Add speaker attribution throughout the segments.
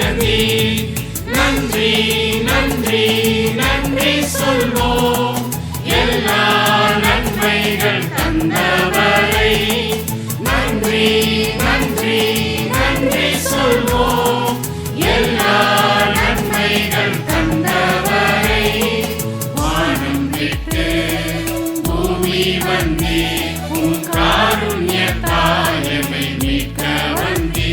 Speaker 1: பிறந்தீ. நன்றி நன்றி நன்றி சொல்வோம் எல்லா நன்மைகள் தந்தவரை. நன்றி நன்றி நன்றி சொல்வோம் எல்லா நன்மைகள் தந்தவரை. வானம் விட்டு பூமி வந்தே உன் காருண்யத்தால் எம்மை மீட்க வந்தீ.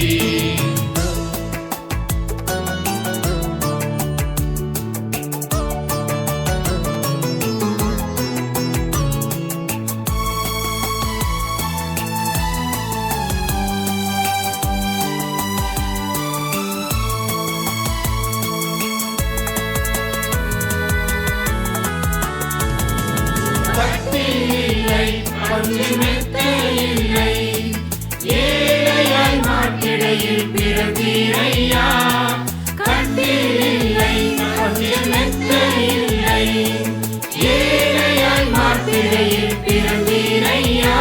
Speaker 1: இல்லை பஞ்சுமெத்தை இல்லை ஏழையாய் மாட்டிடையில் பிறந்தீரையா. கட்டிலை பஞ்சுமெத்தை இல்லை ஏழையாய் மாட்டிடையில் பிறந்தீரையா.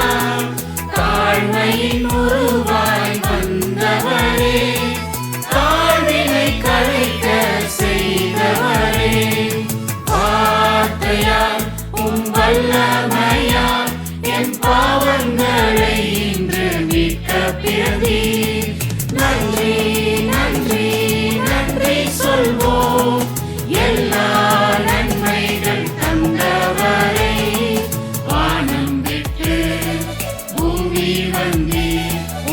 Speaker 1: தாழ்மையின் உருவாய் வந்தவரே தாழ்வினை கலைக்க செய்தவரே. வார்த்தையால் வல்லமையால் என் பாவங்களை இன்று மீட்க பிறந்தீ. நன்றி நன்றி நன்றி சொல்வோம் எல்லா நன்மைகள் தந்தவரை. வானம் விட்டு பூமி வந்தீ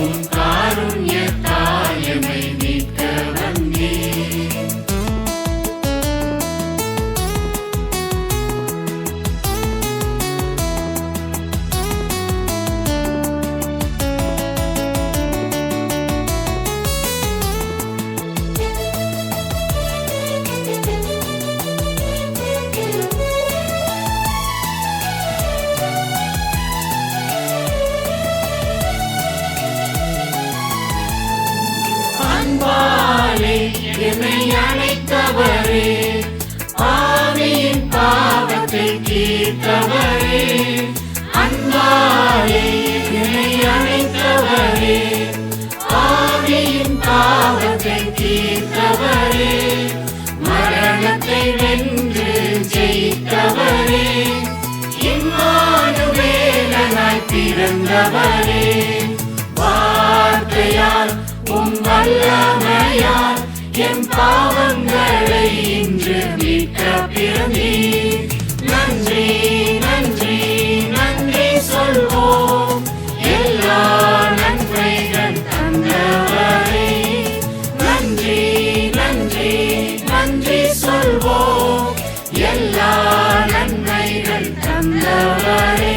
Speaker 1: உன் காருண்யத்தால் எம்மை மீட்க வந்தீ. அன்பாலே என்னை அழைத்தவரே பாவியின் பாவத்தை தீர்த்தவரே. அன்பாலே என்னை அழைத்தவரே பாவியின் பாவத்தை தீர்த்தவரே. மரணத்தை வென்று ஜெயித்தவரே இம்மானுவேலனாய் பிறந்தவரே. வார்த்தையால் உம் வல்லமையால் என் பாவங்களை இன்று மீட்க பிறந்தீ. நன்றி நன்றி நன்றி சொல்வோம் எல்லா நன்மைகள் தந்தவரை. நன்றி நன்றி நன்றி சொல்வோம் எல்லா நன்மைகள் தந்தவரை.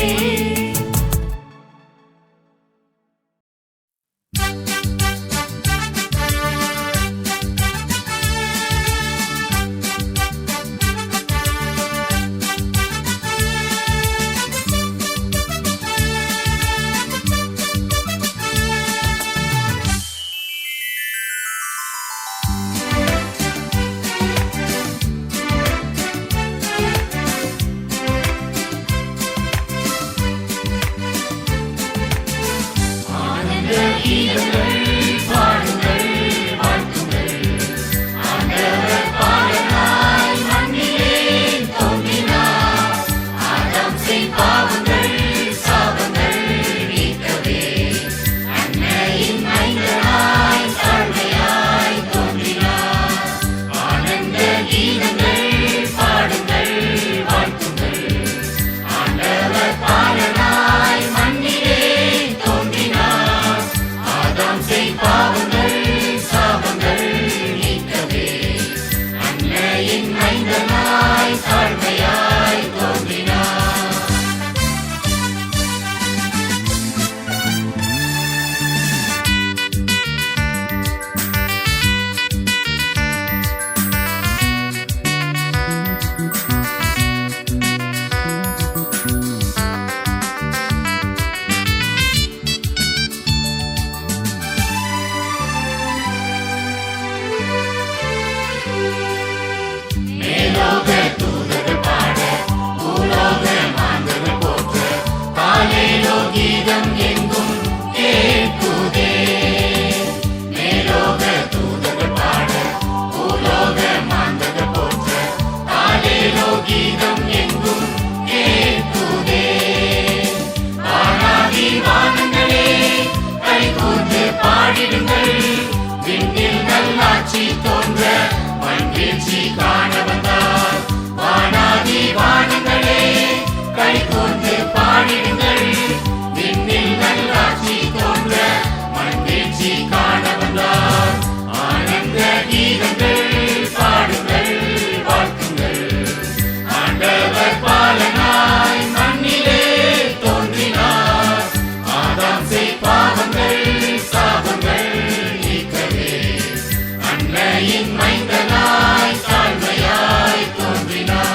Speaker 1: தந்தையின் மைந்தனாய் தாழ்மையாய் தோன்றினார்.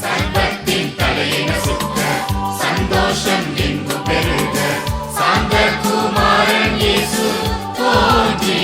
Speaker 1: சர்வத்தின் தலையை நசுக்க சந்தோஷம் எங்கு பெருக சாந்த குமாரன் இயேசு தோன்றி